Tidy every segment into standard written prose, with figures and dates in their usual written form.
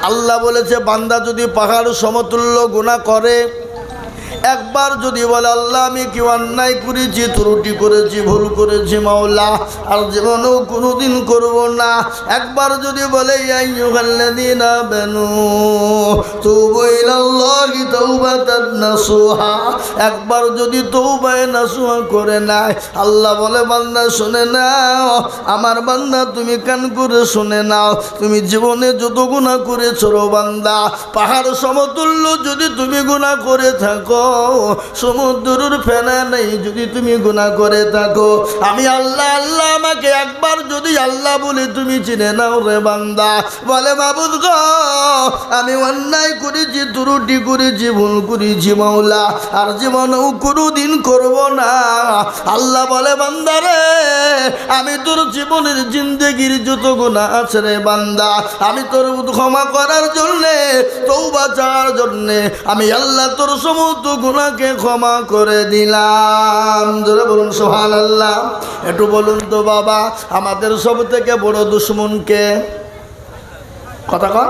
আল্লাহ বলেছে বান্দা যদি পাহাড় সমতুল্য গুনাহ করে, একবার যদি বলে আল্লাহ আমি কি অন্যায় করেছি, ত্রুটি করেছি, ভুল করেছি মাওলা, আর জীবনেও কোনোদিন করব না, একবার যদি বলে ইয়া আইয়ুহাল্লাযীনা আমানু তুবু ইলাল্লাহি তাওবাতান নাসুহা, একবার যদি তওবায়ে নাসুহা করে নেয়, আল্লাহ বলে বান্দা শুনে নাও, আমার বান্দা তুমি কান করে শুনে নাও, তুমি জীবনে যত গুনাহ করেছো রে বান্দা, পাহাড় সমতুল্য যদি তুমি গুনাহ করে থাকো, সমুদ্রের ফেনা নেই যদি তুমি গুনাহ করে থাকো, আমি আল্লাহ আল্লাহ আমাকে একবার যদি আল্লাহ বলে তুমি চিনে নাও রে বান্দা, বলে মাবুদ গো আমি অন্যায় করেছি, ত্রুটি করেছি, ভুল করেছি মাওলা, আর জীবনেও কোনোদিন করব না, আল্লাহ বলে বান্দা রে আমি তোর জীবনের জিন্দেগির যত গুনাহ আছে রে বান্দা, আমি তোর ক্ষমা করার জন্যে, তওবা চাওয়ার জন্যে আমি আল্লাহ তোর সমস্ত গুনাহকে ক্ষমা করে দিলাম। জোরে বলুন সুবহানাল্লাহ। একটু বলুন তো বাবা, আমাদের সব থেকে বড় দুশমন কে? কথা কন।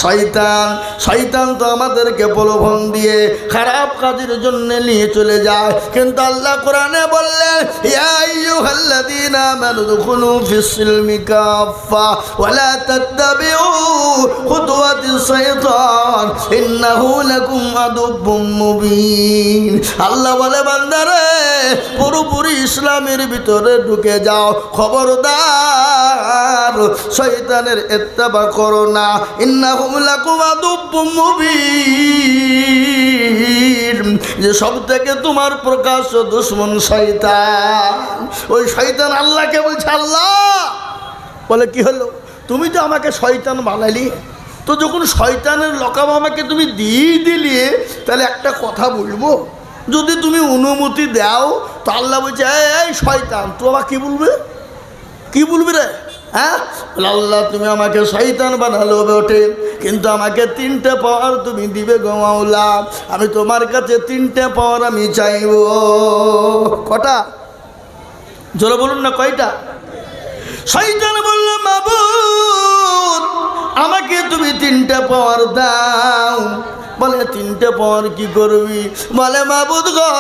শয়তান। শয়তান তো আমাদেরকে প্রলোভন দিয়ে খারাপ কাজের জন্য নিয়ে চলে যায়, কিন্তু আল্লাহ কোরআনে বললেন ইয়া আইয়ুহাল্লাযীনা আমানু দুখুলু ফিস-সিলমি কাফা ওয়া লা তাত্তাবিউ খুতুওয়াতিশ শাইতান ইন্নাহু লাকুম আদুব্বুম মুবিন। আল্লাহ বলে বান্দারে পুরোপুরি ইসলামের ভিতরে ঢুকে যাও, খবরদার শয়তানের ইত্তেবা করো না, ইন্নাহুম লাকুম আদুব্বুম মুবিন, যে সব থেকে তোমার প্রকাশ্য দুশমন শয়তান। ওই শয়তান আল্লাহকে বলছে, আল্লাহ বলে কি হলো, তুমি তো আমাকে শয়তান বানালি, তো যখন শয়তানের লকাম আমাকে তুমি দিয়ে দিলে, তাহলে একটা কথা বলবো, যদি তুমি অনুমতি দাও, তো আল্লাহ বলছে এই শয়তান তো আবার কি বলবে, কি বলবি রে? হ্যাঁ, আল্লাহ তুমি আমাকে শয়তান বানালো বটে, কিন্তু আমাকে 3টে পাওয়ার তুমি দিবে গো মাওলা, আমি তোমার কাছে 3টে পাওয়ার আমি চাইব। কটা? জোরে বলুন না, কয়টা? শয়তান বলল মাবুদ আমাকে তুমি 3টে পাওয়ার দাও। বলে 3টে পাওয়ার কি করবি? বলে মাবুদ গো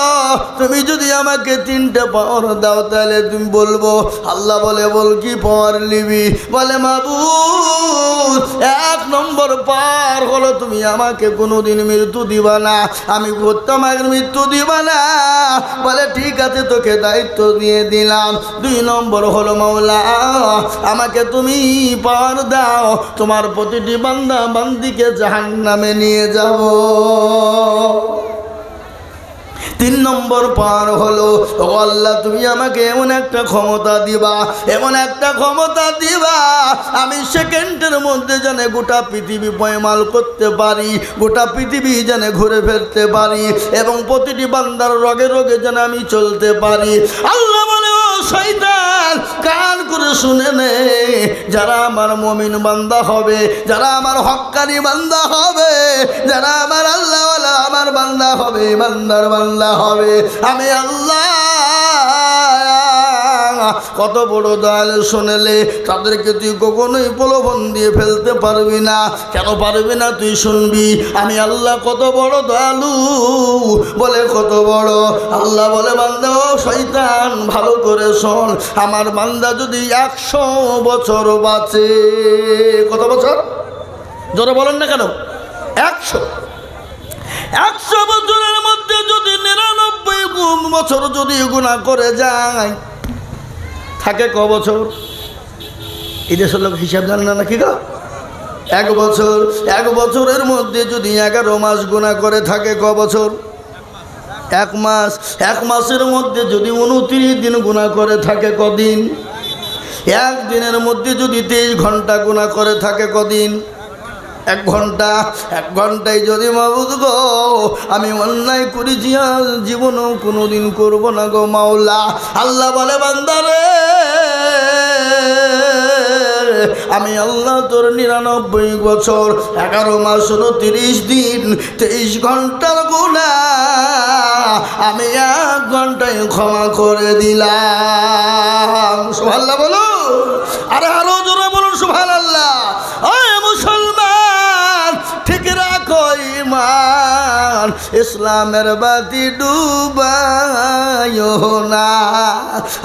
তুমি যদি আমাকে 3টে পাওয়ার দাও তাহলে তুমি বলবো। আল্লাহ বলে বল কি পাওয়ার নিবি? বলে মাবুদ 1 নম্বর পাওয়ার হলো তুমি আমাকে কোনোদিন মৃত্যু দিবা না, আমি তোমাকে মৃত্যু দিবা না। বলে ঠিক আছে তোকে দায়িত্ব দিয়ে দিলাম। 2 নম্বর হলো মাওলা আমাকে তুমি পাওয়ার দাও, তোমার প্রতিটি বান্দা বান্দিকে জাহান্নামে নিয়ে যাব। 3 নম্বর পার হলো ও আল্লাহ তুমি আমাকে এমন একটা ক্ষমতা দিবা, এমন একটা ক্ষমতা দিবা আমি সেকেন্ডের মধ্যে যেন গোটা পৃথিবী পয়মাল করতে পারি, গোটা পৃথিবী যেন ঘুরে ফিরতে পারি, এবং প্রতিটি বান্দার রোগে রোগে যেন আমি চলতে পারি। আল্লাহ বলে ও শয়তান কান করে শুনে নে, যারা আমার মুমিন বান্দা হবে, যারা আমার হক্কানি বান্দা হবে, যারা আমার আল্লাহওয়ালা আমার বান্দা হবে, বান্দার বান্দা হবে, আমি আল্লাহ কত বড় দয়ালু শুনেলে তাদেরকে তুই কখনোই প্রলোভন দিয়ে ফেলতে পারবি না। কেন পারবি না? তুই শুনবি আমি আল্লাহ কত বড় দয়ালু। বলে কত বড়? আল্লাহ বলে বান্দা ও শয়তান ভালো করে শোন, আমার বান্দা যদি 100 বছর বাঁচে, কত বছর? জোরে বলেন না কেন? 100 বছরের মধ্যে যদি 99 বছর যদি গুনাহ করে যায়, থাকে ক বছর? এই দেশের লোক হিসাব জানে না নাকি গো? 1 বছর। 1 বছরের মধ্যে যদি 11 মাস গুনাহ করে থাকে ক বছর? 1 মাস। 1 মাসের মধ্যে যদি 29 দিন গুনাহ করে থাকে কদিন? 1 দিনের মধ্যে যদি 23 ঘন্টা গুনাহ করে থাকে কদিন? 1 ঘন্টা। 1 ঘন্টায় যদি মাবুদ গো আমি অন্যায় করেছি আর জীবনেও কোনোদিন করব না গো মাওলা। আল্লাহ বলে বান্দারে আমি আল্লাহ তোর 99 বছর 11 মাস 29 দিন 23 ঘন্টার গুনাহ আমি 1 ঘন্টায় ক্ষমা করে দিলাম। সুবহানাল্লাহ বলো, আরে আরো জোরে বলুন সুবহানাল্লাহ। ওই মুসলমান ইসলামের বাতি ডুবাইও না।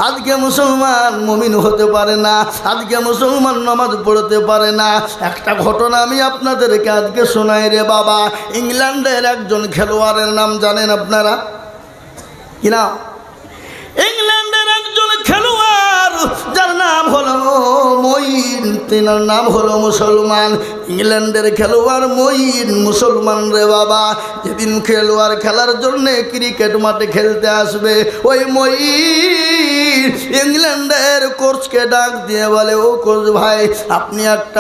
আজকে মুসলমান মুমিন হতে পারে না, আজকে মুসলমান নামাজ পড়তে পারে না। একটা ঘটনা আমি আপনাদেরকে আজকে শোনাই রে বাবা। ইংল্যান্ডের একজন খেলোয়াড়ের নাম জানেন আপনারা কি না? ইংল্যান্ডের একজন খেলোয়াড় যার নাম হলো মঈন, তিনার নাম হলো মুসলমান। ইংল্যান্ডের খেলোয়াড় মঈন মুসলমান রে বাবা। যেদিন খেলোয়াড় খেলার জন্য ক্রিকেট মাঠে খেলতে আসবে, ওই মঈন ইংল্যান্ডের কোচকে ডাক দিয়ে বলে, ও কোচ ভাই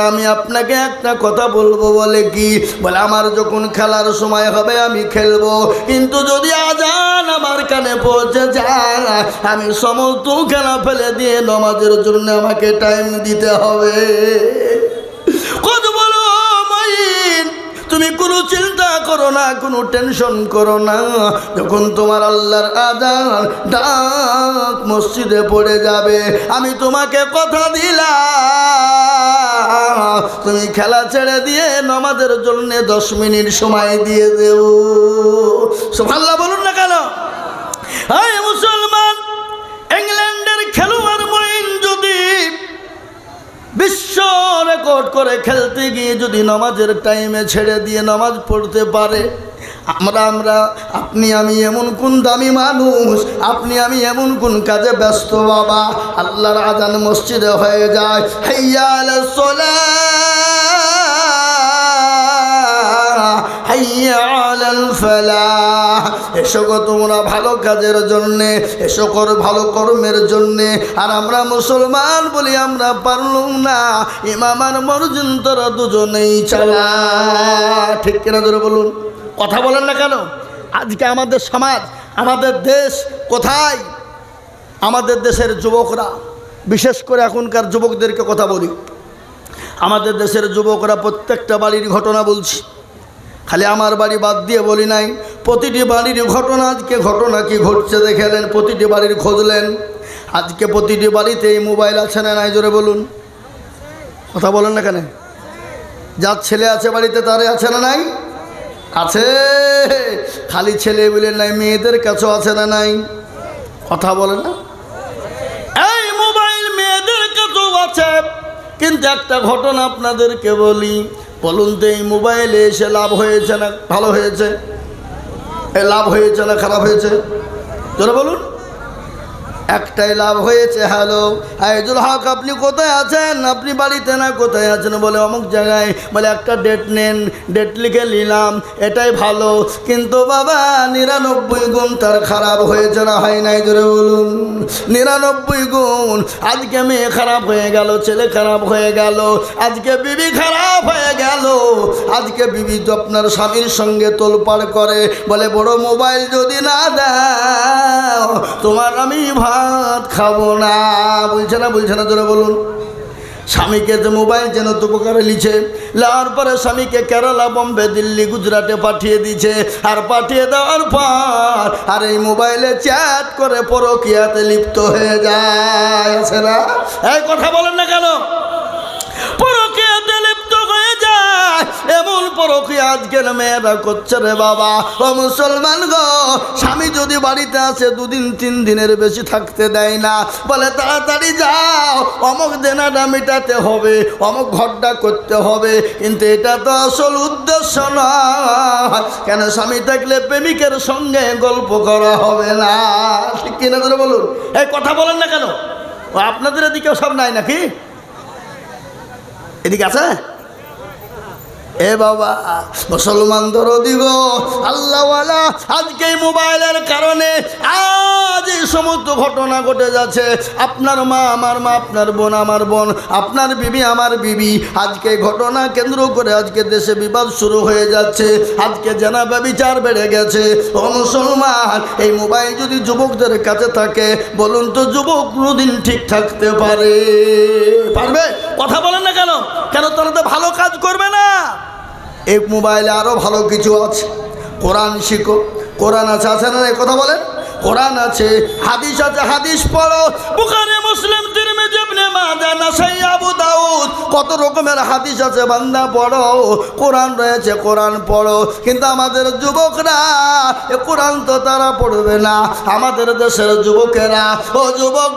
আমি আপনাকে একটা কথা বলবো। বলে কি? বলে আমার যখন খেলার সময় হবে আমি খেলবো, কিন্তু যদি আজান আমার কানে পৌঁছে যায় আমি সমস্ত খেলা ফেলে দিয়ে নামাজের জন্য আমাকে টাইম দিতে হবে। কত বলো মঈন, তুমি কোনো চিন্তা করো না, কোনো টেনশন করো না। যখন তোমার আল্লাহর আযান ডাক মসজিদে পড়ে যাবে, আমি তোমাকে কথা দিলাম তুমি খেলা ছেড়ে দিয়ে নামাজের জন্য 10 মিনিট সময় দিয়ে দেও। সুবহানাল্লাহ বলুন না কেন? এই মুসলমান, ইংল্যান্ডের খেলোয়াড় মঈন যদি বিশ্ব রেকর্ড করে খেলতে গিয়ে যদি নামাজের টাইমে ছেড়ে দিয়ে নামাজ পড়তে পারে, আমরা আপনি আমি এমন কোন দামি মানুষ, আপনি আমি এমন কোন কাজে ব্যস্ত বাবা, আল্লাহর আযান মসজিদে হয়ে যায়, হাইয়া আলাস সালাহ হাইয়া আলাল ফালাহ, এসো গো তোমরা ভালো কাজের জন্যে, এসো কর ভালো কর্মের জন্যে। আর আমরা মুসলমান বলি আমরা পারলাম না, ইমাম আর মুয়াজ্জিন তোরা দুজনেই চালা। ঠিক কিনা ধরে বলুন? কথা বলেন না কেন? আজকে আমাদের সমাজ, আমাদের দেশ কোথায়? আমাদের দেশের যুবকরা, বিশেষ করে এখনকার যুবকদেরকে কথা বলি, আমাদের দেশের যুবকরা প্রত্যেকটা বাড়ির ঘটনা বলছি, খালি আমার বাড়ি বাদ দিয়ে বলি নাই, প্রতিটি বাড়ির ঘটনা। আজকে ঘটনা কি ঘটছে দেখেলেন, প্রতিটি বাড়ির খুঁজলেন, আজকে প্রতিটি বাড়িতে এই মোবাইল আছে না নাই? জোরে বলুন, কথা বলেন না কেন? যার ছেলে আছে বাড়িতে তারে আছে না নাই? আছে। খালি ছেলে বলে নাই, মেয়েদের কাছেও আছে না নাই? কথা বলেন না? এই মোবাইল মেয়েদের কাছেও আছে। কিন্তু একটা ঘটনা আপনাদেরকে বলি, বলুন তো এই মোবাইলে এসে লাভ হয়েছে না ভালো হয়েছে? এই লাভ হয়েছে না খারাপ হয়েছে? চলো বলুন। একটাই লাভ হয়েছে। হ্যালো আইজুল হক, আপনি কোথায় আছেন? আপনি বাড়িতে না, কোথায় আছেন? বলে অমুক জায়গায়। বলে একটা ডেট নেন, ডেট লিখে নিলাম, এটাই ভালো। কিন্তু বাবা 99 গুণ তার খারাপ হয়েছে না হয় নাই? জোরে বলুন। 99 গুণ। আজকে মেয়ে খারাপ হয়ে গেল, ছেলে খারাপ হয়ে গেল, আজকে বিবি খারাপ হয়ে গেল। আজকে বিবি তো আপনার স্বামীর সঙ্গে তোলপাড় করে, বলে বড় মোবাইল যদি না দাও তোমার আমি ভাত খাবো না। বলছে না বলছে না? জোরে বলুন। স্বামীকে যে মোবাইল যেন তো উপকারে লিছে, লাওয়ার পরে স্বামীকে কেরালা, বম্বে, দিল্লি, গুজরাটে পাঠিয়ে দিছে। আর পাঠিয়ে দেওয়ার পর আর এই মোবাইলে চ্যাট করে পরকীয়াতে লিপ্ত হয়ে যায়। আছে না? এই কথা বলেন না কেন? পরকীয়াতে লিপ্ত হয়ে যায়। এমন পরকীয়া আজকের মেয়েরা করছে রে বাবা। ও মুসলমান গো, স্বামী যদি বাড়িতে আসে 2 দিন 3 দিনের বেশি থাকতে দেয় না, বলে তাড়াতাড়ি যাও, অমুক দেনাটা মেটাতে হবে, অমুক ঘরটা করতে হবে। কিন্তু এটা তো আসল উদ্দেশ্য নয়। কেন? স্বামী থাকলে প্রেমিকের সঙ্গে গল্প করা হবে না। ঠিক কিনা ধরে বলুন? এই কথা বলেন না কেন? ও আপনাদের এদিকেও সব নাই নাকি? এদিকে আছে? এ বাবা মুসলমান দরদি গো, আল্লাহওয়ালা, আজকে মোবাইলের কারণে আজ এই সমস্ত ঘটনা ঘটে যাচ্ছে। আপনার মা আমার মা, আপনার বোন আমার বোন, আপনার বিবি আমার বিবি, আজকে ঘটনা কেন্দ্র করে আজকে দেশে বিবাদ শুরু হয়ে যাচ্ছে। আজকে জানা ব্যভিচার বেড়ে গেছে। ও মুসলমান, এই মোবাইল যদি যুবকদের কাছে থাকে, বলুন তো যুবক কোনোদিন ঠিক থাকতে পারবে? কথা বলেন না কেন? কেন? তারা তো ভালো কাজ করবে না। এই মোবাইলে আরও ভালো কিছু আছে। কোরআন শিখো, কোরআন আছে, আছে না? কথা বলেন। কোরআন আছে, হাদিস আছে, হাদিস পড়ো। বুখারী, মুসলিম, তিরমিজি, ইবনে মাজা, নাসাই, আবু দাউদ, কত রকমের হাদিস আছে বান্দা পড়ো, কোরআন রয়েছে কোরআন পড়ো, কিন্তু আমাদের যুবকরা এ কোরআন তো তারা পড়বে না। আমাদের দেশের যুবকেরা, ও যুবক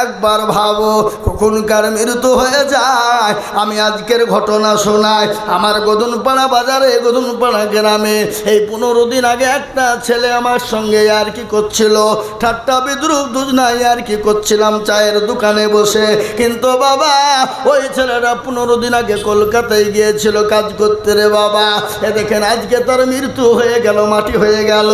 একবার ভাবো কখনকার মৃত্যু হয়ে যায়। আমি আজকের ঘটনা শোনাই। আমার গদনপাড়া বাজারে, গদনপাড়া গ্রামে এই 15 দিন আগে একটা ছেলে আমার সঙ্গে আর কি করছিল, ঠাট্টা বিদ্রুপ দুজনাই আর কি করছিলাম চায়ের দোকানে বসে। কিন্তু বাবা ওই ছেলেটা 15 দিন আগে কলকাতায় গিয়েছিল কাজ করতে রে বাবা। এ দেখেন আজকে তার মৃত্যু হয়ে গেল, মাটি হয়ে গেল।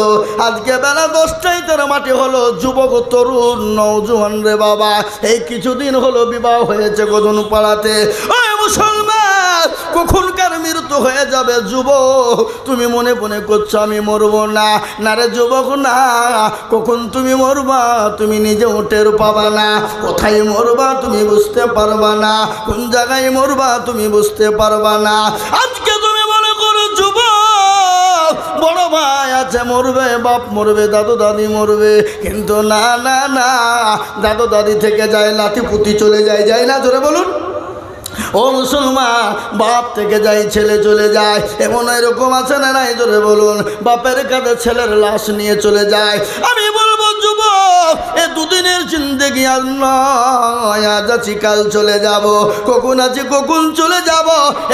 আজকে বেলা 10টায় তার মাটি হলো। যুবক তরুণ নওজোয়ান রে বাবা, এই কিছুদিন হলো বিবাহ হয়েছে গদনপাড়াতে। ওই মুসলমান, কখনকার মৃত্যু হয়ে যাবে। যুবক তুমি মনে মনে করছো আমি মরবো না, না রে যুবক না, কখন তুমি মরবা তুমি নিজেও টের পাবা না। কোথায় মরবা তুমি বুঝতে পারবা না, কোন জায়গায় মরবা তুমি বুঝতে পারবা না। আজকে তুমি মনে করো যুবক বড় ভাই আছে মরবে, বাপ মরবে, দাদু দাদি মরবে, কিন্তু না না না, দাদু দাদি থেকে যায় লাতি পুতি চলে যায়, যায় না? জোরে বলুন। ও মুসলমান, বাপ থেকে যাই ছেলে চলে যায়, এমন এরকম আছে না নাই? জোরে বলুন। বাপের কাছে ছেলের লাশ নিয়ে চলে যায়। আমি বলবো যুবক, এ দুদিনের জিন্দেগি আর নয়, আজ আছি কাল চলে যাব, কখন আছি কখন চলে যাব।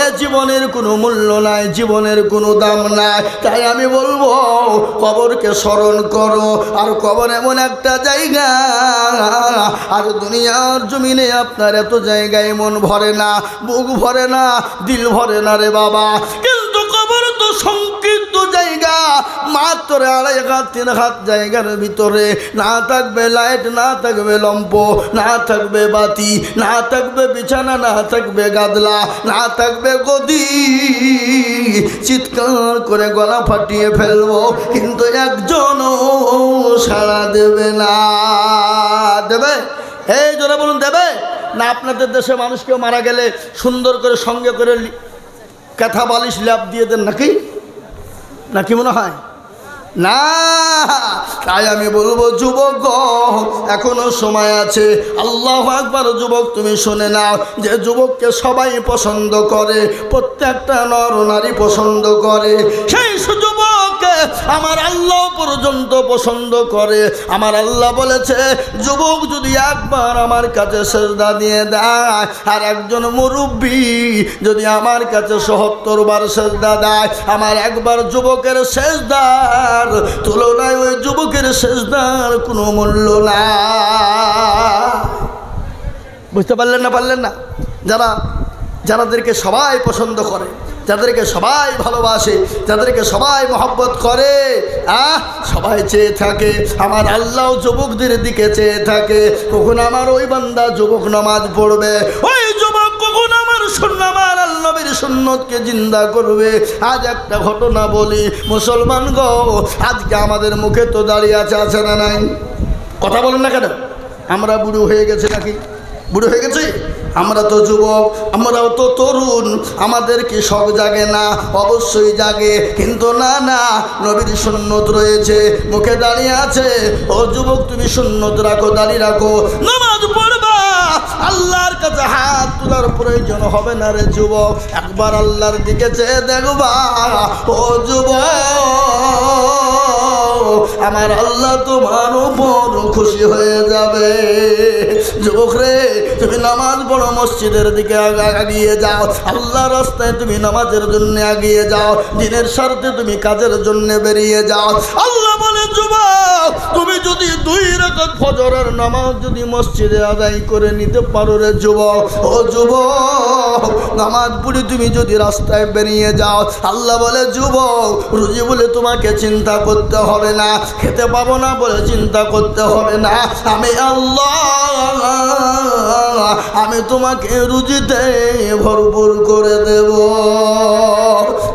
এ জীবনের কোনো মূল্য নাই, জীবনের কোনো দাম নাই। তাই আমি বলবো কবরকে স্মরণ করো। আর কবর এমন একটা জায়গা, আর দুনিয়ার জমিনে আপনার এত জায়গায় মন ভরে না, বুক ভরে না, দিল ভরে না রে বাবা। কিন্তু কবর তো সংকীর্ণ জায়গা, মাত্র 2.5 হাত 3 হাত জায়গার ভিতরে না থাকবে লাইট, না থাকবে লম্প, না থাকবে বাতি, না থাকবে বিছানা, না থাকবে গাদলা, না থাকবে গদি। চিৎকার করে গলা ফাটিয়ে ফেলবো, কিন্তু একজনও সাড়া দেবে না। দেবে? এই জোরে বলুন, দেবে না? আপনাদের দেশে মানুষ কেউ মারা গেলে সুন্দর করে সঙ্গে করে কাঁথা বালিশ ল্যাপ দিয়ে দেন নাকি? নাকি মনে হয় না? তাই আমি বলবো যুবক এখনো সময় আছে। আল্লাহু আকবার। যুবক তুমি শুনে নাও, যে যুবককে সবাই পছন্দ করে, প্রত্যেকটা নর নারী পছন্দ করে, সেই যুবককে আমার আল্লাহ পর্যন্ত পছন্দ করে। আমার আল্লাহ বলেছে যুবক যদি একবার আমার কাছে সেজদা দিয়ে দেয়, আর একজন মুরব্বী যদি আমার কাছে ৭০ বার সেজদা দেয়, আমার একবার যুবকের সেজদার তুলনায় ওই যুবকের সেজদার কোনো মূল্য না। বুঝতে পারলেন না? পারলেন না? যাদেরকে সবাই পছন্দ করে, যাদেরকে সবাই ভালোবাসে, যাদেরকে সবাই মহব্বত করে, সবাই চেয়ে থাকে, আমার আল্লাহ যুবকদের দিকে চেয়ে থাকে, কখন আমার ওই বান্দা যুবক নামাজ পড়বে, ওই যুবক কখন আমার আমার আল্লাহর সুন্নতকে জিন্দা করবে। আজ একটা ঘটনা বলি মুসলমান গো, আজকে আমাদের মুখে তো দাঁড়িয়ে আছে না নাই? কথা বলেন না কেন? আমরা বুড়ো হয়ে গেছে নাকি? বুড়ো হয়ে গেছি? আমরা তো যুবক, আমরাও তো তরুণ, আমাদের কি শখ জাগে না? অবশ্যই জাগে। কিন্তু না না, নবীর সুন্নত রয়েছে, মুখে দাঁড়িয়ে আছে। ও যুবক তুমি সুন্নত রাখো, দাঁড়িয়ে রাখো, নামাজ পড়বা, আল্লাহর কাছে হাত তোলার প্রয়োজন হবে না রে যুবক। একবার আল্লাহর দিকে চেয়ে দেখবা ও যুবক, আমার আল্লাহ তোমার উপর খুশি হয়ে যাবে। যুবক রে, তুমি নামাজ পড়ো, মসজিদের দিকে এগিয়ে যাও, আল্লাহ রাস্তায় তুমি নামাজের জন্য এগিয়ে যাও, দিনের স্বার্থে তুমি কাজের জন্য বেরিয়ে যাও। আল্লাহ বলে যুবক, তুমি যদি 2 রাকাত ফজরের নামাজ যদি মসজিদে আদায় করে নিতে পারো রে যুবক, ও যুবক, নামাজ পড়ে তুমি যদি রাস্তায় বেরিয়ে যাও, আল্লাহ বলে যুবক, রুজি বলে তোমাকে চিন্তা করতে হবে না, খেতে পাবো না বলে চিন্তা করতে হবে না, আমি আল্লাহ, আমি তোমাকে রুজিতে ভরপুর করে দেব।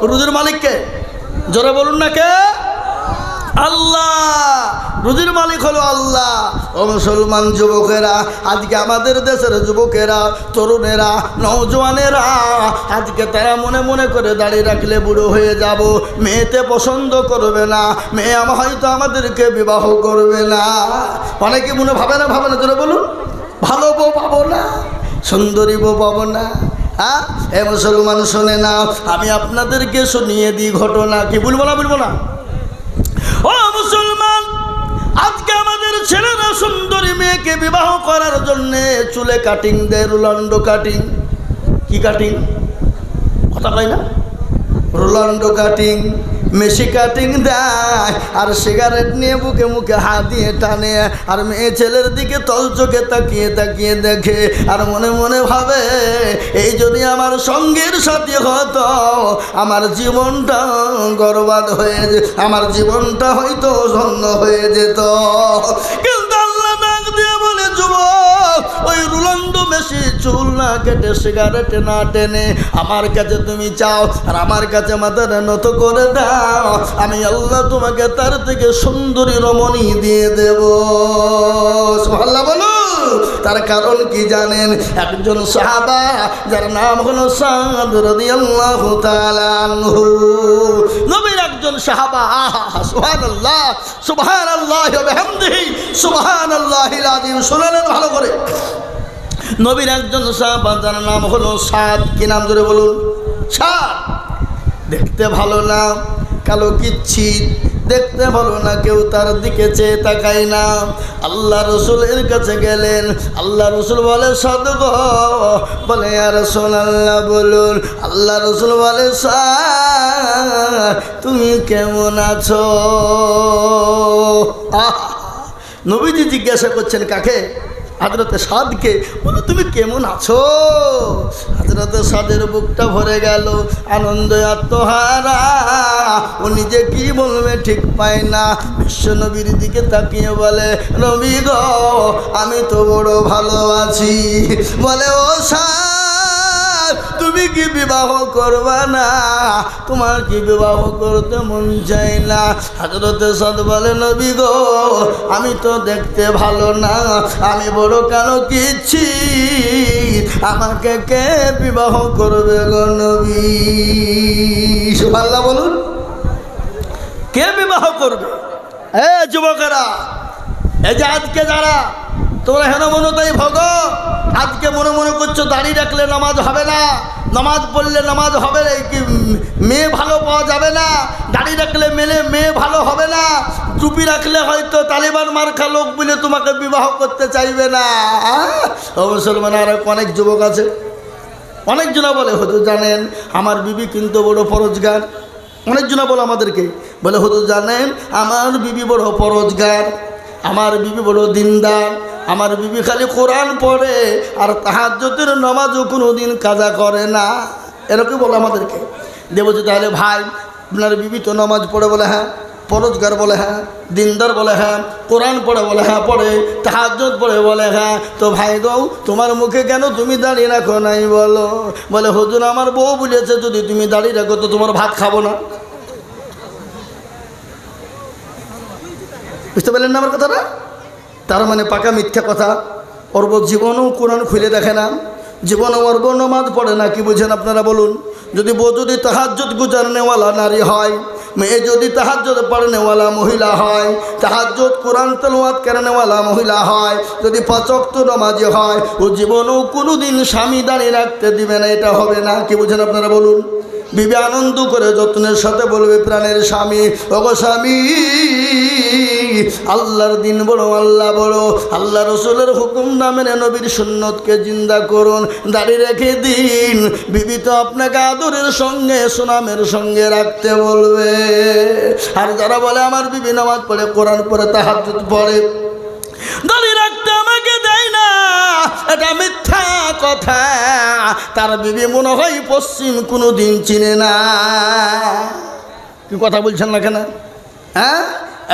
রুজির মালিককে জোরে বলুন না কে? আল্লাহ, রুজির মালিক হলো আল্লাহ। ও মুসলমান যুবকেরা, আজকে আমাদের দেশের যুবকেরা, তরুণেরা, নওজওয়ানেরা আজকে তারা মনে মনে করে দাঁড়িয়ে রাখলে বুড়ো হয়ে যাব, মেয়েতে পছন্দ করবে না, মেয়ে হয়তো আমাদেরকে বিবাহ করবে না। অনেকে মনে ভাবে না জোরে বলুন, ভালো বউ পাবো না, সুন্দরী বউ পাবো না। হ্যাঁ, এ মুসলমান শোনে না, আমি আপনাদেরকে শুনিয়ে দিই ঘটনা। কি বলবো না? ও মুসলমান, আজকে আমাদের ছেলেরা সুন্দরী মেয়েকে বিবাহ করার জন্যে চুলে কাটিং দেয়, রোলান্ডো কাটিং। কি কাটিং? কথা কয় না? রোলান্ডো কাটিং, মেশি কাটিং দেয়, আর সিগারেট নিয়ে বুকে মুখে হাত দিয়ে টানে, আর মেয়ে ছেলের দিকে তল চোখে তাকিয়ে তাকিয়ে দেখে, আর মনে মনে ভাবে এই যদি আমার সঙ্গীর সাথী হতো আমার জীবনটা বরবাদ হয়ে যেত, আমার জীবনটা হয়তো ধন্য হয়ে যেত। কিন্তু আল্লাহ ডাক দিয়ে বলে, যুবক, ওই রোলান্ডো মেশি চুল না কেটে সিগারেট না টেনে আমার কাছে তুমি চাও, আর আমার কাছে মাথাটা নত করে দাও, আমি আল্লাহ তোমাকে তার থেকে সুন্দরী রমণী দিয়ে দেব। সুবহানাল্লাহ বলো। তার কারণ কি জানেন? একজন সাহাবা যার নাম হলো সাদ রাদিয়াল্লাহু তাআলা আনহু, নবীর একজন সাহাবা। সুবহানাল্লাহ, সুবহানাল্লাহি ওয়া বিহামদিহি, সুবহানাল্লাহিল আযীম। শুনলেন ভালো করে? নবীর একজন সাহাবা যার নাম হলো সাদ। কি নাম জোরে বলুন? সাদ। দেখতে ভালো না, কালো কিচ্ছিত, দেখতে ভালো না, কেউ তার দিকে চেয়ে তাকায় না। আল্লাহ রসুলের কাছে গেলেন, আল্লাহ রসুল বলে, সাদ গো, বলে ইয়া রাসূলুল্লাহ বলুন। আল্লাহ রসুল বলে, সাদ তুমি কেমন আছো? নবীজি জিজ্ঞাসা করছেন কাকে? হযরতে সাদকে। বলো তুমি কেমন আছো? হযরতে সাদের বুকটা ভরে গেল আনন্দে, আত্মহারা। ও নিজে কি বলবে ঠিক পায় না। বিশ্ব নবীর দিকে তাকিয়ে বলে, নবী গো, আমি তো বড় ভালো আছি। বলে, ও সাদ, তুমি কি বিবাহ করবা না? তোমার কি বিবাহ করতে মন চায় না? হযরতে সাদ বলে, নবী গো, আমি তো দেখতে ভালো না, আমি বড় কালো কিচ্ছি, আমাকে কে বিবাহ করবে গো নবী? সুবহানাল্লাহ বলুন। কে বিবাহ করবে? এ যুবকেরা, এই যে আজকে যারা তোমরা হেন মনতাই ভগ, আজকে মনে মনে করছো দাঁড়িয়ে রাখলে নামাজ হবে না, নামাজ পড়লে নামাজ হবে কি, মেয়ে ভালো পাওয়া যাবে না, দাঁড়িয়ে রাখলে মেয়ে ভালো হবে না, টুপি রাখলে হয়তো তালিবান মার্কা লোক বলে তোমাকে বিবাহ করতে চাইবে না। ও মুসলমান, আর অনেক যুবক আছে, অনেকজনা বলে, হুজুর জানেন আমার বিবি কিন্তু বড় পরোজগার। অনেকজনা বলে আমাদেরকে, বলে হুজুর জানেন আমার বিবি বড় পরোজগার, আমার বিবি বড় দিনদার, আমার বিবি খালি কোরআন পড়ে আর তাহাজ্জুদের নামাজও কোনো দিন কাজা করে না। এরকম বলে আমাদেরকে। দেব যে তাহলে ভাই, আপনার বিবি তো নামাজ পড়ে? বলে হ্যাঁ। পরোজগার? বলে হ্যাঁ। দিনদার? বলে হ্যাঁ। কোরআন পড়ে? বলে হ্যাঁ পড়ে। তাহাজ্জুদ পড়ে? বলে হ্যাঁ। তো ভাই গো, তোমার মুখে কেন তুমি দাঁড়িয়ে রাখো নাই বলো? বলে হুজুর আমার বউ বলেছে যদি তুমি দাঁড়িয়ে রাখো তো তোমার ভাত খাবো না। বুঝতে পারলেন না আমার কথাটা? তার মানে পাকা মিথ্যা কথা। অর্ব জীবনও কোরআন খুলে দেখে না, জীবনও অর্ব নামাজ পড়ে না। কি বুঝেন আপনারা বলুন? যদি বউ যদি তাহাজ্জুদ গুজারনেওয়ালা নারী হয়, মেয়ে যদি তাহাজ্জুদ পড়নেওয়ালা মহিলা হয়, তাহাজ্জুদ কোরআন তেলাওয়াত করনেওয়ালা মহিলা হয়, যদি ৫ ওয়াক্ত নামাজি হয়, ও জীবনও কোনো দিন স্বামী দাঁড়িয়ে রাখতে দিবে না। এটা হবে না। কি বুঝেন আপনারা বলুন? বিবি আনন্দ করে যত্নের সাথে বলবে, প্রাণের স্বামী, ওগো স্বামী, আল্লাহর দিন বড়, আল্লাহ বড়, আল্লাহ রসুলের হুকুম না মেনে নবীর সুন্নতকে জিন্দা করুন, দাঁড়িয়ে রেখে দিন। বিবি তো আপনাকে আদরের সঙ্গে সুনামের সঙ্গে রাখতে বলবে। আর যারা বলে আমার বিবি নামাজ পড়ে, কোরআন পড়ে, তাহাজ্জুদ পড়ে, দাঁড়িয়ে রাখতে আমাকে দেয় না, এটা মিথ্যা কথা। তার বিবি মনে হয় পশ্চিম কোনো দিন চিনে না। কি কথা বলছেন না কেন? হ্যাঁ,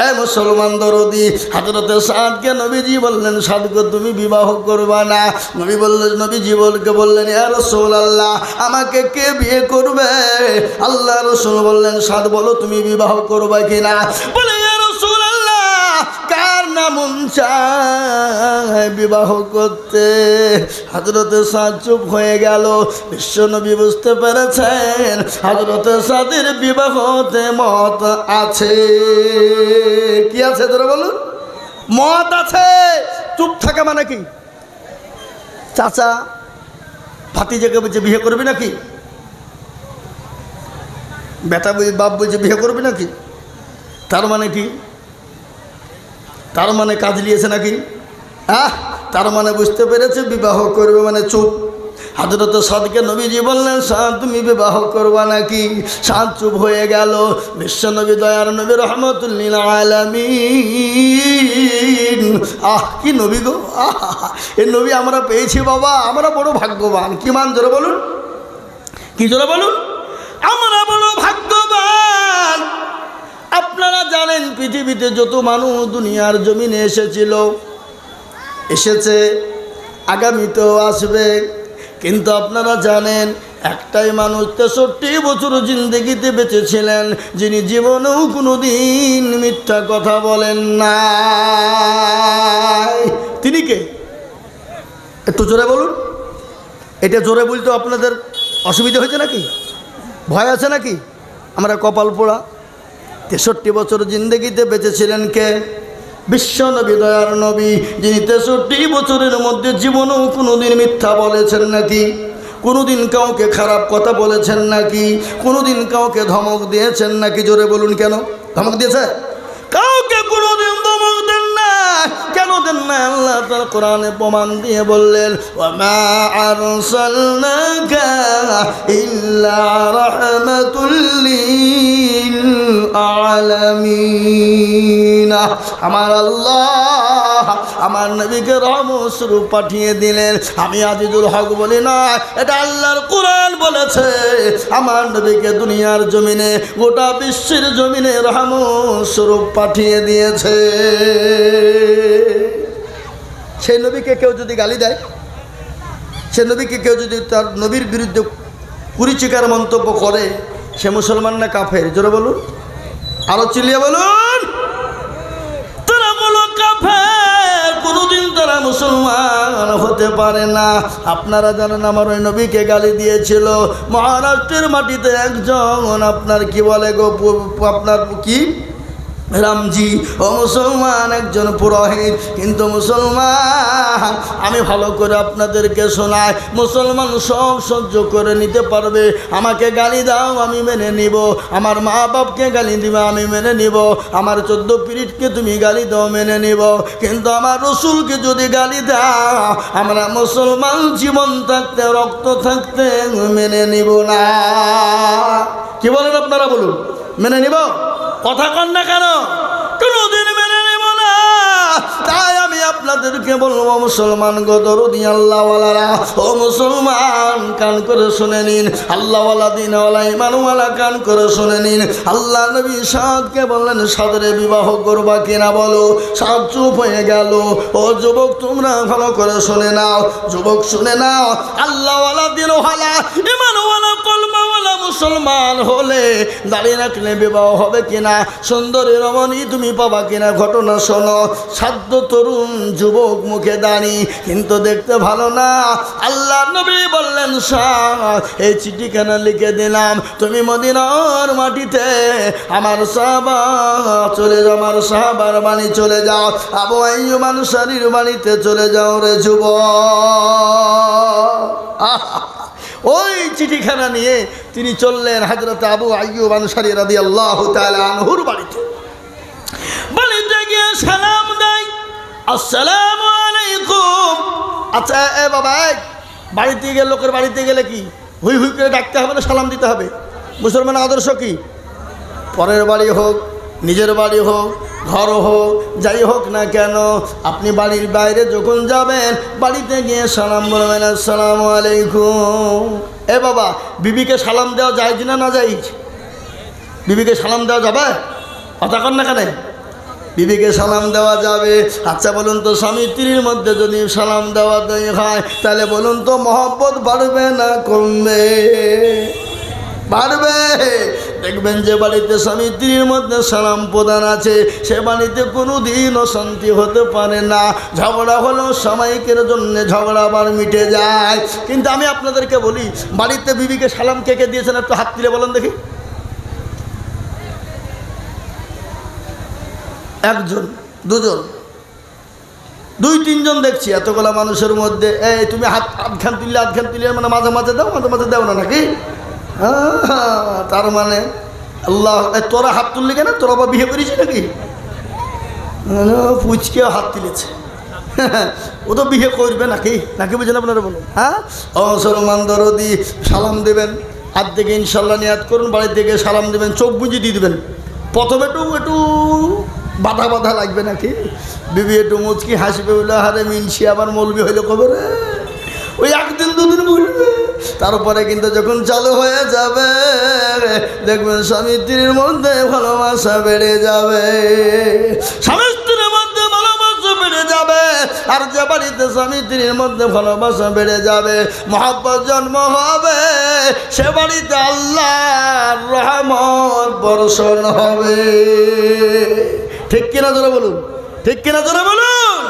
এ মুসলমান দরদি, হযরতে সাদকে নবীজি বললেন, সাদকে তুমি বিবাহ করবা না। নবীজি বললেন, ইয়া রাসূলুল্লাহ আমাকে কে বিয়ে করবে? আল্লাহ রাসূল বললেন, সাদ বলো তুমি বিবাহ করবা কিনা? বলে, ইয়া রাসূলুল্লাহ কার না মন চায় বিবাহ করতে? হযরতে সাদ চুপ হয়ে গেল। বিশ্বনবী বুঝতে পেরেছেন হযরতে সাদের বিবাহতে মত আছে। কি আছে তোরা বলুন? মত আছে। চুপ থাকা মানে কি? চাচা ভাতিজাকে বলছে বিয়ে করবি নাকি? বেটা বাপ বলছে বিয়ে করবি নাকি? তার মানে কি? তার মানে কাজ নিয়েছে নাকি? তার মানে বুঝতে পেরেছে বিবাহ করবে মানে চুপ। হযরত সাদকে নবীজি বললেন, সাদ তুমি বিবাহ করবা নাকি? সাদ চুপ হয়ে গেল। বিশ্বনবী দয়ার নবী রহমতুল লিল আলামিন, কি নবী গো! এই নবী আমরা পেয়েছি বাবা, আমরা বড় ভাগ্যবান। কি মান জোরে বলুন, কি জোরে বলুন, আমরা বড় ভাগ্যবান। আপনারা জানেন পৃথিবীতে যত মানুষ দুনিয়ার জমিনে এসেছিল, এসেছে, আগামীতেও আসবে, কিন্তু আপনারা জানেন একটাই মানুষ 63 বছর জিন্দেগিতে বেঁচেছিলেন, যিনি জীবনেও কোনো দিন মিথ্যা কথা বলেন না। তিনি কে? একটু জোরে বলুন। এটা জোরে বলতে আপনাদের অসুবিধা হয়েছে নাকি? ভয় আছে নাকি? আমরা কপাল পোড়া। 63 বছর জিন্দেগিতে বেঁচেছিলেন কে? বিশ্বনবী দয়ার নবী, যিনি 63 বছরের মধ্যে জীবনেও কোনোদিন মিথ্যা বলেছেন নাকি? কোনোদিন কাউকে খারাপ কথা বলেছেন নাকি? কোনোদিন কাউকে ধমক দিয়েছেন নাকি? জোরে বলুন। কেন ধমক দিয়েছে? কাউকে কোনোদিন ধমক দেন না। কেন দেন না? আল্লাহ তাআলা কোরআনে প্রমাণ দিয়ে বললেন, ওয়ামা আরসালনাকা ইল্লা রাহমাতুল লিল আলামিন। আমার আল্লাহ আমার নবীকে রহমত স্বরূপ পাঠিয়ে দিলেন। আমি আজিজুল হক বলি না, এটা আল্লাহর কোরআন বলেছে। আমার নবীকে দুনিয়ার জমিনে, গোটা বিশ্বের জমিনে রহমত স্বরূপ পাঠিয়ে দিয়েছে। সেই নবীকে কেউ যদি গালি দেয়, সে নবীকে কেউ যদি তার নবীর বিরুদ্ধে কুরুচিকার মন্তব্য করে, সে মুসলমান না কাফের? জোরে বলুন, আরো চিল্লিয়ে বলুন। তারা বলো কাফের, কোনোদিন তারা মুসলমান হতে পারে না। আপনারা জানেন আমার ওই নবীকে গালি দিয়েছিল মহারাষ্ট্রের মাটিতে একজন, আপনার কি বলে গো, আপনার কি রামজি, ও মুসলমান, একজন পুরোহিত। কিন্তু মুসলমান, আমি ভালো করে আপনাদেরকে শোনাই, মুসলমান সব সহ্য করে নিতে পারবে। আমাকে গালি দাও আমি মেনে নিব, আমার মা বাপকে গালি দিবে আমি মেনে নিব, আমার 14 পীরিতকে তুমি গালি দাও মেনে নিব, কিন্তু আমার রসুলকে যদি গালি দাও, আমরা মুসলমান জীবন থাকতে রক্ত থাকতে মেনে নিব না। কি বলেন আপনারা? বলুন, মেনে নিব? কথা কন না কেন? কোনদিন মেনে নেব না। তাই আমি আপনাদেরকে বলবো, মুসলমান গো দরদি আল্লাহওয়ালারা, ও মুসলমান কান করে শুনে নিন, আল্লাহওয়ালা দিনওয়ালা ইমানওয়ালা কান করে শুনে নিন। আল্লাহ নবী সাদকে বললেন, সাদরে বিবাহ করবা কিনা বলো। সাদ চুপ হয়ে গেল। ও যুবক তোমরা ভালো করে শুনে নাও, যুবক শুনে নাও, আল্লাহওয়ালা দিনওয়ালা ইমানওয়ালা কলমাওয়ালা মুসলমান হলে দাঁড়িয়ে রাখলে বিবাহ হবে কিনা, সুন্দরী রমণী তুমি পাবা কিনা, ঘটনা শোনো। সাধ্য তরুণ যুবক মুখে দাঁড়ি, কিন্তু দেখতে ভালো না। আল্লাহ নবী বললেন, সাদ এই চিঠিখানা লিখে দিলাম, তুমি মদিনার মাটিতে আমার সাহাবা চলে যাও, আমার সাহাবার বাড়ি চলে যাও, আবু আইয়ুব আনসারীর বাড়িতে চলে যাও রে যুবক। ওই চিঠিখানা নিয়ে তিনি চললেন হযরত আবু আইয়ুব আনসারী রাদিয়াল্লাহু তাআলা আনহুর বাড়িতে। বাড়িতে গিয়ে সালাম দেয়, আসসালামু আলাইকুম। আচ্ছা এ বাবা, বাড়িতে গেলে, লোকের বাড়িতে গেলে কি হুই হুই করে ডাকতে হবে না সালাম দিতে হবে? মুসলমানের আদর্শ কি? পরের বাড়ি হোক, নিজের বাড়ি হোক, ঘর হোক, যাই হোক না কেন, আপনি বাড়ির বাইরে যখন যাবেন, বাড়িতে গিয়ে সালাম বলবেন, আসসালামু আলাইকুম। এ বাবা, বিবিকে সালাম দেওয়া যায় না না যায়? বিবিকে সালাম দেওয়া যাবে? কথা কন না কেন? বিবিকে সালাম দেওয়া যাবে। আচ্ছা বলুন তো, স্বামী স্ত্রীর মধ্যে যদি সালাম দেওয়া হয়, তাহলে বলুন তো মহব্বত বাড়বে না কমবে? বাড়বে। দেখবেন যে বাড়িতে স্বামী স্ত্রীর মধ্যে সালাম প্রদান আছে সে বাড়িতে কোনো দিন অশান্তি হতে পারে না। ঝগড়া হলেও সাময়িকের জন্য ঝগড়া আবার মিটে যায়। কিন্তু আমি আপনাদেরকে বলি, বাড়িতে বিবিকে সালাম কে কে দিয়েছেন একটু হাত তুলে বলেন দেখি। একজন, দুজন, দুই তিনজন দেখছি। এতগুলা মানুষের মধ্যে এই তুমি আধখান তুললে মানে মাঝে মাঝে দাও, মাঝে মাঝে দাও না নাকি? তার মানে আল্লাহ, তোরা হাত তুললি কেন? তোরা বা বিয়ে করেছি নাকি? পুচকেও হাত তুলেছে। ও তো বিয়ে করবে নাকি? নাকি বুঝেন আপনারা বলুন? হ্যাঁ, ও মুসলমান দরদি, সালাম দেবেন হাত থেকে ইনশাল্লাহ নিয়াত করুন, বাড়ি থেকে সালাম দেবেন, চোখ বুঝে দিয়ে দেবেন। প্রথমে একটু বাধা বাধা লাগবে নাকি? বিবি একটু মুচকি হাসবে, বলে হারে মিনসি আবার মলবি হইলে কবে রে, ওই একদিন দুদিন বলবে। তারপরে কিন্তু যখন চালু হয়ে যাবে দেখবেন স্বামী স্ত্রীর মধ্যে ভালোবাসা বেড়ে যাবে, স্বামী স্ত্রীর মধ্যে ভালোবাসা বেড়ে যাবে। আর যে বাড়িতে স্বামী স্ত্রীর মধ্যে ভালোবাসা বেড়ে যাবে, মহব্বত জন্ম হবে, সে বাড়িতে আল্লাহর রহমত বর্ষণ হবে। ঠিক কিনা জোরে বলুন, ঠিক কিনা জোরে বলুন।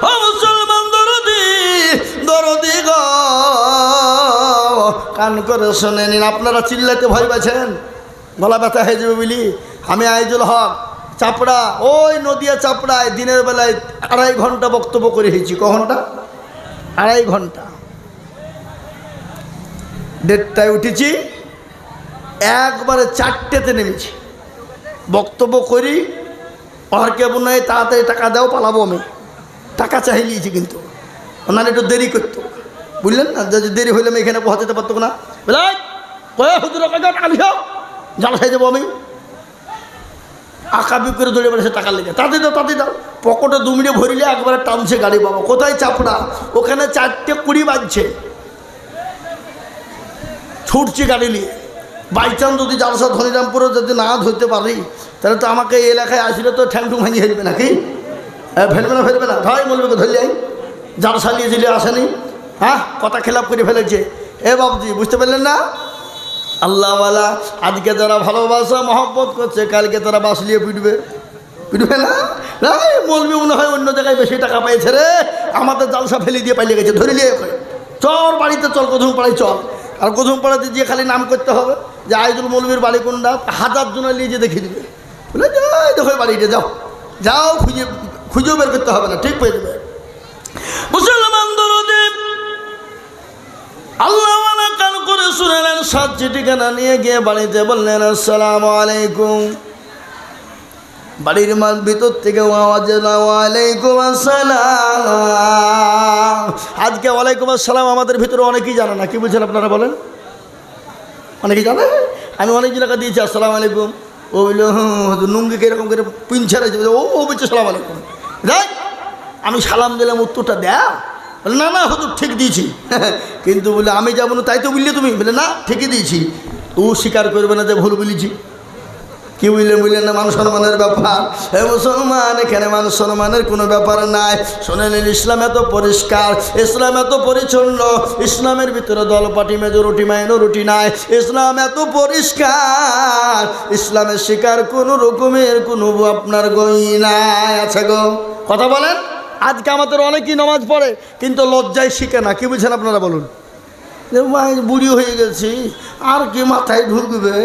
ও মুসলমান দরদি, দরদি গো, কান করে শুনে নিন। আপনারা চিল্লাতে ভয় পাচ্ছেন, গলা ব্যথা হয়ে যাবে বলি। আমি আইজুল হক, চাপড়া, ওই নদিয়া চাপড়ায় দিনের বেলায় 2.5 ঘন্টা বক্তব্য করে হয়েছি। ক ঘন্টা? 2.5 ঘন্টা। 1:30টায় উঠেছি, একবারে 4টেতে নেমেছি। বক্তব্য করি, আর কেমন নয় তাড়াতাড়ি টাকা দাও, পালাবো আমি। টাকা চাই নিয়েছি, কিন্তু ওনার একটু দেরি করতো, বুঝলেন না? যদি দেরি হইলে আমি এখানে পৌঁছাতে পারতো না। বুঝলেন? হুজুর টাকা লিখাও, জাল খাই যাবো আমি। আঁকাবি করে দৌড়ে বেড়েছে টাকা লেগে, তাতে দাও। পকেটে 2 মিনিট ভরিলে একবারে টানছে গাড়ি। বাবা কোথায় চাপড়া, ওখানে 4:20 বাজছে, ছুটছি গাড়ি নিয়ে। বাইচান্স যদি জালসা ধনিরামপুরে যদি না ধরতে পারি, তাহলে তো আমাকে এই এলাকায় আসলে তো ঠ্যাংটু ভাঙিয়ে ফেলবে নাকি? ফেলবে না ভাই, বলবে ধরলে জালসা নিয়ে দিলে আসেনি। হ্যাঁ, কথা খেলাপ করে ফেলেছে। বাবুজি বুঝতে পারলেন না? আল্লাহওয়ালা আজকে যারা ভালোবাসা মহব্বত করছে, কালকে তারা বাসলিয়ে পিটবে না। বলবি মনে হয় অন্য জায়গায় বেশি টাকা পাইছে রে, আমাদের জালসা ফেলে দিয়ে পালিয়ে গেছে, ধরিলিয়ে চল বাড়িতে চল, কোধুমপাড়ায় চল। আর কোধুমপাড়াতে গিয়ে খালি নাম করতে হবে যে আইজুল মৌলবীর বাড়ি কোনটা, 1000 জন নিয়ে যে দেখিয়ে দিবে, বলে দেখো বাড়িতে যাও, খুঁজেও বের করতে হবে না, ঠিক পেয়ে দেবে। মুসলমান দরদি, আল্লাহওয়ালা কান করে শুনেলেন, 7টি ঠিকানা নিয়ে গিয়ে বাড়িতে বললেন আসসালামু আলাইকুম। বাড়ির মাল ভিতর থেকে আওয়াজ এলো ওয়ালাইকুম আসসালাম। আজকে ওয়ালাইকুম আসসালাম আমাদের ভিতরে অনেকেই জানে না, কি বুঝছেন আপনারা বলেন? অনেকেই জানে। আমি অনেক এলাকা দিয়েছি আসসালামু আলাইকুম, ও বললো নুঙ্গিকে এরকম করে পিঞ্ছা রয়েছে, ও বলছে সালাম আলাইকুম। দেখ আমি সালাম দিলাম, উত্তরটা দেয়া, না না হুজুর ঠিক দিয়েছি। কিন্তু বলে আমি যাবো না, তাই তো বললে তুমি, বলে না ঠিকই দিয়েছি। ও স্বীকার করবে না যে ভুল বলেছি। কি বুঝলেন না? মান সম্মানের ব্যাপার। হে মুসলমান, এখানে মান সম্মানের কোনো ব্যাপার নাই। শোনেন, ইসলাম এত পরিষ্কার, ইসলাম এত পরিচ্ছন্ন, ইসলামের ভিতরে দলপাটি মেজরিটি মাইনরিটি নাই। ইসলাম এত পরিষ্কার, ইসলামের শিকার কোনো রকমের কোনো আপনার গই নাই। আছে গো, কথা বলেন। আজকে আমাদের অনেকেই নামাজ পড়ে কিন্তু লজ্জায় শিখে না, কি বুঝছেন আপনারা বলুন? বুড়ি হয়ে গেছি, আর কি মাথায় ঢুকবে?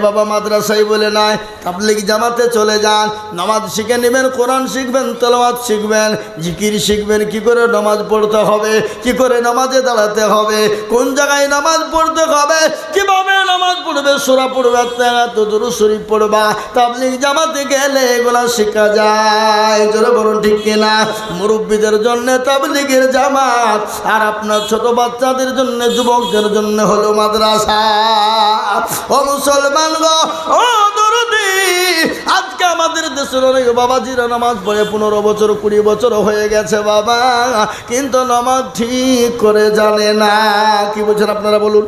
বাবা মাদ্রাসায় বলে নাই, তাবলীগ জামাতে চলে যান, নামাজ শিখে নেবেন, কোরআন শিখবেন, তেলাওয়াত শিখবেন, জিকির শিখবেন, কি করে নামাজ পড়তে হবে, কি করে নামাজে দাঁড়াতে হবে, কোন জায়গায় নামাজ পড়তে হবে, কিভাবে নামাজ পড়বে, সূরা পড়বে, দুরূদ শরীফ পড়বা। তাবলীগ জামাতে গেলে এগুলা শেখা যায়। জোরে বলুন ঠিক কিনা? মুরব্বীদের জন্য তাবলীগের জামাত, আর আপনার ছোট বাচ্চাদের জন্য, যুবকদের জন্য হলো মাদ্রাসা। ও মুসলমান গো, ও দরদি, আজকে আমাদের দেশের অনেক বাবাজিরা নামাজ পড়ে 15 বছর 20 বছর হয়ে গেছে বাবা, কিন্তু নামাজ ঠিক করে জানে না। কি বলছেন আপনারা বলুন?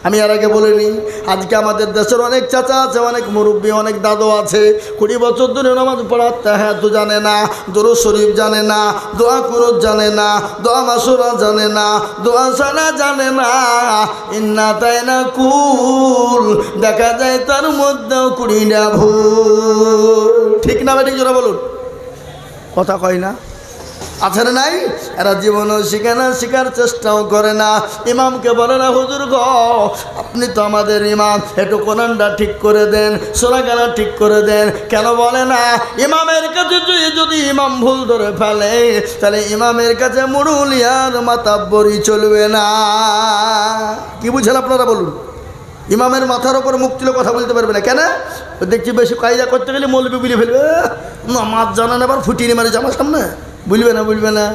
আমি আর আগে বলিনি, আজকে আমাদের দেশের অনেক চাচা আছে, অনেক মুরব্বী, অনেক দাদু আছে, 20 বছর ধরে নামাজ পড়ার তাহাজ্জুদ জানে না, দুরূদ শরীফ জানে না, দোয়া কুনুত জানে না, দোয়া মাসুরা জানে না, দোয়া সানা জানে না, ইন্না তাইনা কুল দেখা যায় তার মধ্যেও 20টা ভুল। ঠিক না বেঠিক জোরে বলুন, কথা কয় না? আছে না নাই? এরা জীবনও শিখে না, শিখার চেষ্টাও করে না। ইমামকে বলে না, হুজুর গো আপনি তো আমাদের ইমাম, একটু কোরআনটা ঠিক করে দেন, সূরা গানা ঠিক করে দেন। কেন বলে না? ইমামের কাছে যদি ইমাম ভুল ধরে ফেলে, তাহলে ইমামের কাছে মুরুলিয়ার মাতাব্বরি চলবে না। কি বুঝেন আপনারা বলুন? ইমামের মাথার ওপর মুখ তুলে কথা বলতে পারবে না। কেন? দেখছি বেশি কায়দা করতে গেলে মৌলবি বলে ফেলবে, নামাজ জানা না, আবার ফুটিয়ে মারে জামার সামনে, বুঝবে না, বুঝবে না।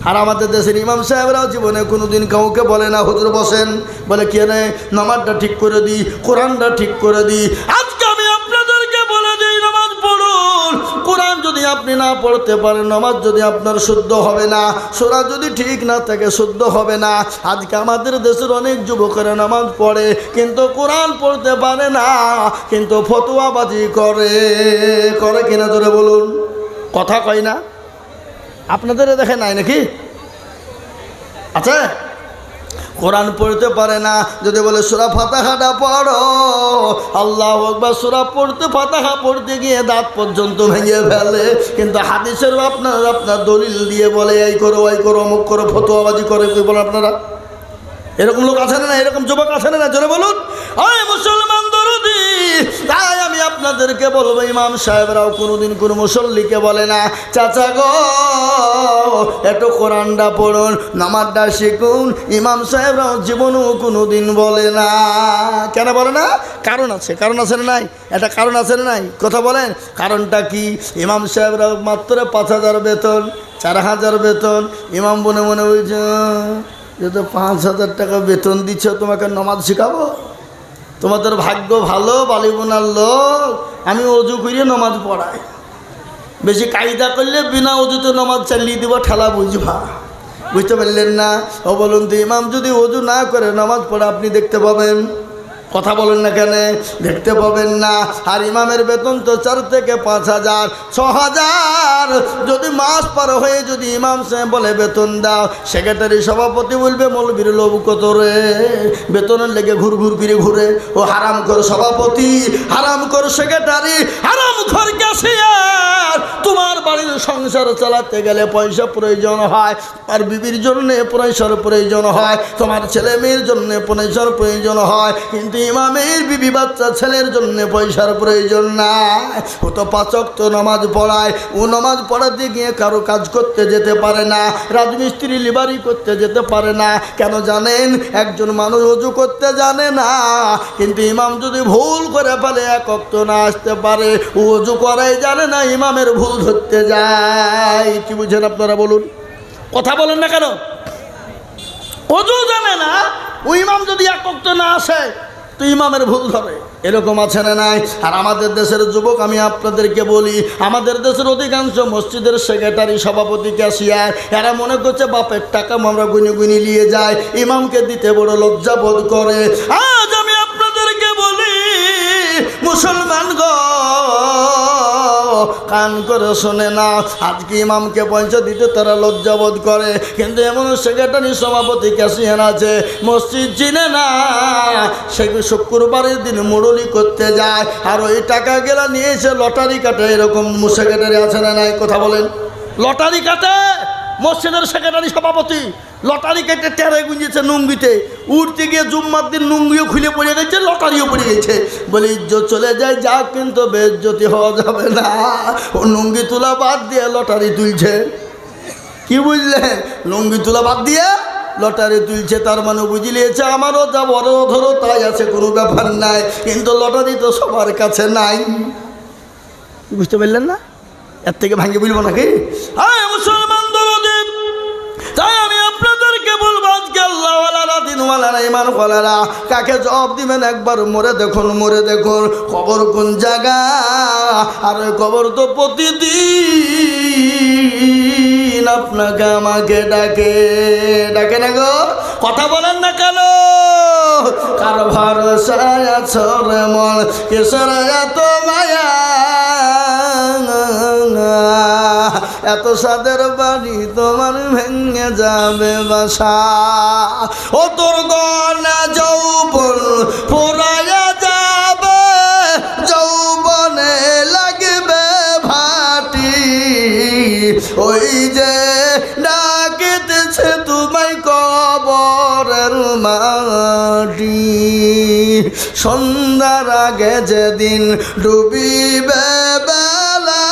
আর আমাদের দেশের ইমাম সাহেবরাও জীবনে কোনোদিন কাউকে বলে না হুজুর বসেন, বলে কে রে নামাজটা ঠিক করে দিই, কোরআনটা ঠিক করে দিই। আজকে আমি আপনাদেরকে বলে দিই, নামাজ পড়ুন। কোরআন যদি আপনি না পড়তে পারেন, নামাজ যদি আপনার শুদ্ধ হবে না, সূরা যদি ঠিক না থাকে শুদ্ধ হবে না। আজকে আমাদের দেশের অনেক যুবকেরা নামাজ পড়ে কিন্তু কোরআন পড়তে পারে না, কিন্তু ফতোয়াবাজি করে কিনা ধরে বলুন, কথা কয় না? আপনাদের দেখে নাই নাকি? আচ্ছা, কোরআন পড়তে পারে না, যদি বলে সূরা ফাতিহাটা পড়ো, আল্লাহু আকবার, সূরা পড়তে ফাতিহা পড়তে গিয়ে দাঁত পর্যন্ত ভেঙে ফেলে। কিন্তু হাদিসের আপনার দলিল দিয়ে বলে এই করো ওই করো অমুক করো, ফতোয়াবাজি করে। কি বলেন আপনারা? এরকম লোক আছে না? এরকম যুবক আছে না? জোরে বলুন। ওই মুসলমান দরদি, তাই আমি আপনাদেরকে বলবো, ইমাম সাহেবরাও কোনোদিন কোনো মুসল্লিকে বলে না চাচা গো একটু কোরআনটা পড়ুন, নামাজটা শিখুন। ইমাম সাহেবরাও জীবনেও কোনোদিন বলে না। কেন বলে না? কারণ আছে, কারণ আছে না নাই? একটা কারণ আছে না নাই? কথা বলেন, কারণটা কি? ইমাম সাহেবরাও মাত্র 5,000 বেতন, 4,000 বেতন। ইমাম মনে মনে বলছে, যেহেতু 5,000 টাকা বেতন দিচ্ছ, তোমাকে নামাজ শেখাবো? তোমাদের ভাগ্য ভালো, বালিবোনার লোক, আমি অজু করিয়ে নামাজ পড়াই। বেশি কায়দা করলে বিনা অজুতে নামাজ চালিয়ে দেবো, ঠেলা বুঝবা। বুঝতে পারলেন না? ও বলুন তো, ইমাম যদি অজু না করে নামাজ পড়ে আপনি দেখতে পাবেন? কথা বলেন না কেন? দেখতে পাবেন না। আর ইমামের বেতন তো 4 থেকে 5,000, 6,000। যদি মাস পার হয়ে যদি ইমাম সাহেব বলে বেতন দাও, সেক্রেটারি সভাপতি বলবে মৌলবীর লোভ কত রে, বেতনের লেগে ঘুর করে ঘুরে। ও হারাম কর সভাপতি, হারাম কর সেক্রেটারি, হারাম কর ক্যাশিয়ার। তোমার বাড়ির সংসার চালাতে গেলে পয়সা প্রয়োজন হয়, আর বিবির জন্য পয়সার প্রয়োজন হয়, তোমার ছেলে মেয়ের জন্য পয়সার প্রয়োজন হয়, কিন্তু ইমামের বিবি বাচ্চা ছেলের জন্য পয়সার প্রয়োজন নাই। ও তো 5 ওয়াক্ত নামাজ পড়ায়, ও নামাজ পড়াতে গিয়ে কারো কাজ করতে যেতে পারে না, রাজমিস্ত্রি লিবারি করতে যেতে পারে না। কেন জানেন? একজন মানুষ ওযু করতে জানে না, কিন্তু ইমাম যদি ভুল করে ফেলে 1 ওয়াক্ত না আসতে পারে, ও ওযু করাই জানে না, ইমামের ভুল ধরতে যায়। কি বুঝেন আপনারা বলুন? কথা বলেন না কেন? ওযু জানে না, ও ইমাম যদি 1 ওয়াক্ত না আসে তো ইমামের ভুল ধরে। এরকম আছে না নাই? আর আমাদের দেশের যুবক, আমি আপনাদেরকে বলি, আমাদের দেশের অধিকাংশ মসজিদের সেক্রেটারি, সভাপতি, ক্যাশিয়ার, এরা মনে করছে বাপের টাকা আমরা গুনি নিয়ে যায়, ইমামকে দিতে বড় লজ্জা বোধ করে। আজ আমি আপনাদেরকে বলি, মুসলমান গো কান করে শোনে না, আজকে ইমামকে পয়সা দিতে তারা লজ্জা বোধ করে, কিন্তু এমন সেক্রেটারি, সভাপতি, ক্যাশিয়ার আছে মসজিদ চিনে না, সে শুক্রবারের দিন মুরুলি করতে যায়, আর ওই টাকা গেলা নিয়ে এসে লটারি কাটে। এরকম সেক্রেটারি আছে না নাই? কথা বলেন। লটারি কাটে মসজিদের সেক্রেটারি, সভাপতি, লটারি কেটে টেরে গুঁজেছে নুঙ্গিতে, উঠতে গিয়ে জুম্মার দিন নুঙ্গিও খুলে পড়ে গেছে, লটারিও পড়ে গেছে। বলে ইজ্জত চলে যায়, যা, কিন্তু বেইজ্জতি হওয়া যাবে না। ও নুঙ্গি তোলা বাদ দিয়ে লটারি তুলছে। কি বুঝলেন? লুঙ্গি তোলা বাদ দিয়ে লটারি তুলছে, তার মানে বুঝিয়েছে আমারও যা বড় ধরো তাই আছে, কোনো ব্যাপার নাই, কিন্তু লটারি তো সবার কাছে নাই। বুঝতে পারলেন না? এর থেকে ভাঙে বলবো নাকি? হ্যাঁ মুসলমান দরদি, তাই আমি আপনাদেরকে বলবো, আজকে আল্লাহওয়ালারা, দিনওয়ালারা, ইমানওয়ালারা কাকে জবাব দিবেন একবার মরে দেখুন, মরে দেখুন কবর কোন জায়গা। আর ওই কবর তো প্রতিদিন আপনাকে আমাকে ডাকে, ডাকে না গো? কথা বলেন না কেন? কার ভরসায় আছো রে মন কিসের এত মায়া এত সাদের বাড়ি তোমার ভেঙে যাবে বাসা ও তোর গনা যৌবন ফুরায়া যাবে যৌবনে লাগবে ভাটি ওই যে ডাকিতেছে তোমায় কবরের মাটি সন্ধ্যার আগে যেদিন ডুবিবে বেলা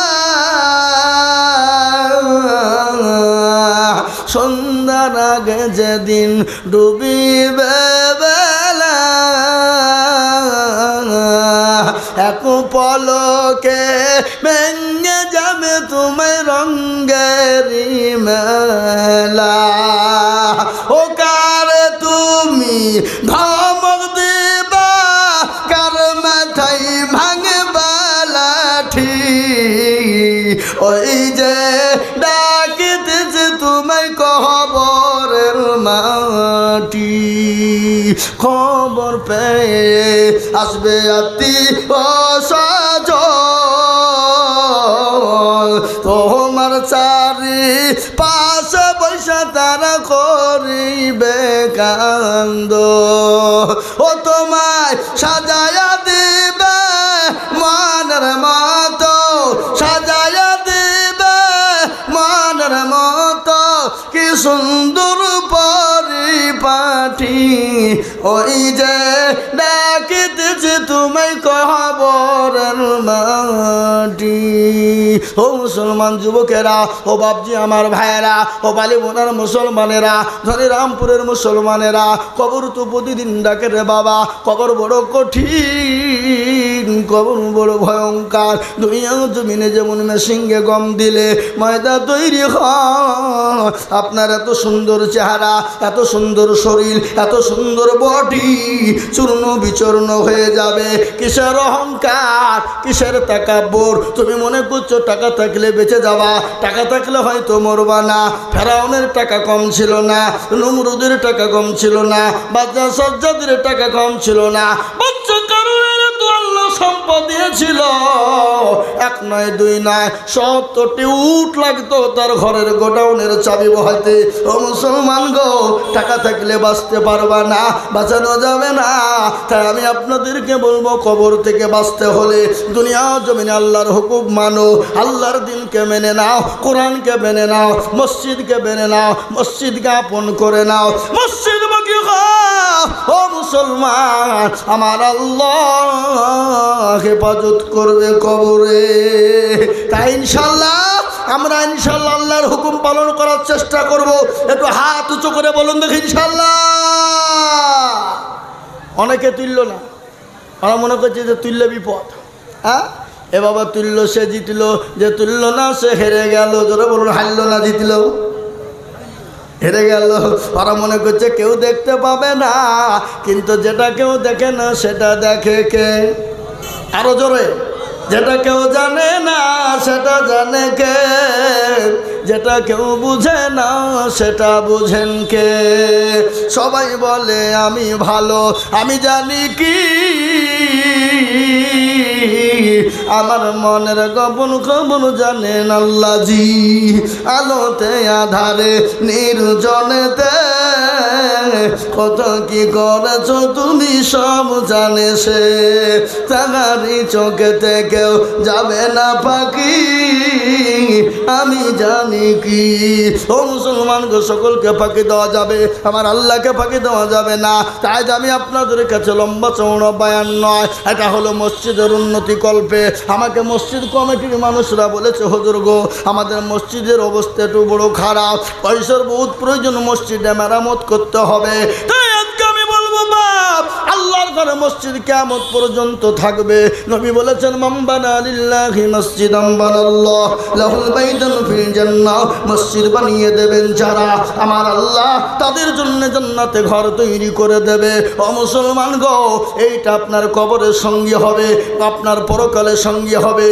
সন্ধ্যার আগে যেদিন ডুবিবে বেলা এক পলকে ভেঙে যাবে তোমায় রঙ্গেরি মেলা ও কার তুমি ধমক দিবা কার মাথায় ভাঙবা লাঠি ওই যে ডাকিতেছে তোমায় কবরের মাটি খবর পেয়ে আসবে আত্মীয় স্বজন তোমার চারি পাশে বৈশা তারা করিবে কান্দ ও তোমায় সাজায়া দিবে মনের মতো সাজায়া দিবে মনের মতো কি সুন্দর পরিপাটি ওই যে ডাকিতেছে তোমায় কবরের মাটি ও মুসলমান যুবকেরা ও বাপজি আমার ভাইয়েরা ও বালি বোনার মুসলমানেরা ধরে রামপুরের মুসলমানেরা কবর তো প্রতিদিন ডাকে রে বাবা কবর বড় কঠিন কবর বড় ভয়ঙ্কর দুনিয়া জমিনে যেমন মেশিনকে গম দিলে ময়দা তৈরি হয় আপনার এত সুন্দর চেহারা এত সুন্দর শরীর এত সুন্দর বডি চূর্ণ বিচূর্ণ হয়ে যাবে কিসের অহংকার কিসের তাকাব্বুর তুমি মনে করছো টাকা থাকলে বেঁচে যাবা টাকা থাকলে হয়তো মরবা না ফেরাউনের টাকা কম ছিল না নমরুদের টাকা কম ছিল না বাদশা সজ্জাদের টাকা কম ছিল না বাচ্চা কারণের তো আল্লাহ সম্পদ দিয়েছিল এক নয় দুই নয় 70টি উট লাগতো তার ঘরের গোডাউনের চাবি বহাইতে ও মুসলমান গো টাকা থাকলে বাঁচতে পারবা না বাঁচানো যাবে না তাই আমি আপনাদেরকে বলবো কবর থেকে বাঁচতে হলে দুনিয়া জমিনে আল্লাহর হুকুম মানো আল্লাহর দিনকে মেনে নাও কোরআনকে মেনে নাও মসজিদকে মেনে নাও মসজিদকে আপন করে নাও মসজিদ মুখী হও ও মুসলমান আমার আল্লাহ হেফাজত করবে কবরে তাই ইনশাআল্লাহ আমরা ইনশাআল্লাহ আল্লাহর হুকুম পালন করার চেষ্টা করব একটু হাত উঁচু করে বলুন দেখি ইনশাআল্লাহ অনেকে তুলল না আমরা মনে করছি যে তুললে বিপদ হ্যাঁ এ বাবা তুলল সে জিতল যে তুলল না সে হেরে গেল জোরে বলুন হারল না জিতল হেরে গেল ওরা মনে করছে কেউ দেখতে পাবে না কিন্তু যেটা কেউ দেখে না সেটা দেখে কে আরো জোরে যেটা কেউ জানে না সেটা জানে কে যেটা কেউ বুঝে না সেটা বুঝেন কে সবাই বলে আমি ভালো আমি জানি কি আমার মনের গোপন খবর জানেন আল্লাহজি আলোতে আধারে নির্জনেতে কত কি করেছো তুমি সব জানে সে তাগারি চোখেতে কেউ যাবে না পাখি আমি জানি কি ও মুসলমান গো সকলকে ফাঁকি দেওয়া যাবে আমার আল্লাহকে ফাঁকি দেওয়া যাবে না তাই আমি আপনাদের কাছে লম্বা চৌড়া বয়ান নয় এটা হলো মসজিদের উন্নতি কল্পে আমাকে মসজিদ কমিটির মানুষরা বলেছে হুজুর গো আমাদের মসজিদের অবস্থা একটু বড় খারাপ পয়সার বহুত প্রয়োজন মসজিদে মেরামত করতে হবে তাই আজকে আমি বলবো বাপ আল্লাহর ঘরে মসজিদ কিয়ামত পর্যন্ত থাকবে নবী বলেছেন মান বানা লিল্লাহি মসজিদান বানাল্লাহ লাহুল বাইতান ফিল জান্নাহ মসজিদ বানিয়ে দেবেন যারা আমার আল্লাহ তাদের জন্য জান্নাতে ঘর তৈরি করে দেবে ও মুসলমান গো এইটা আপনার কবরের সঙ্গী হবে আপনার পরকালের সঙ্গী হবে।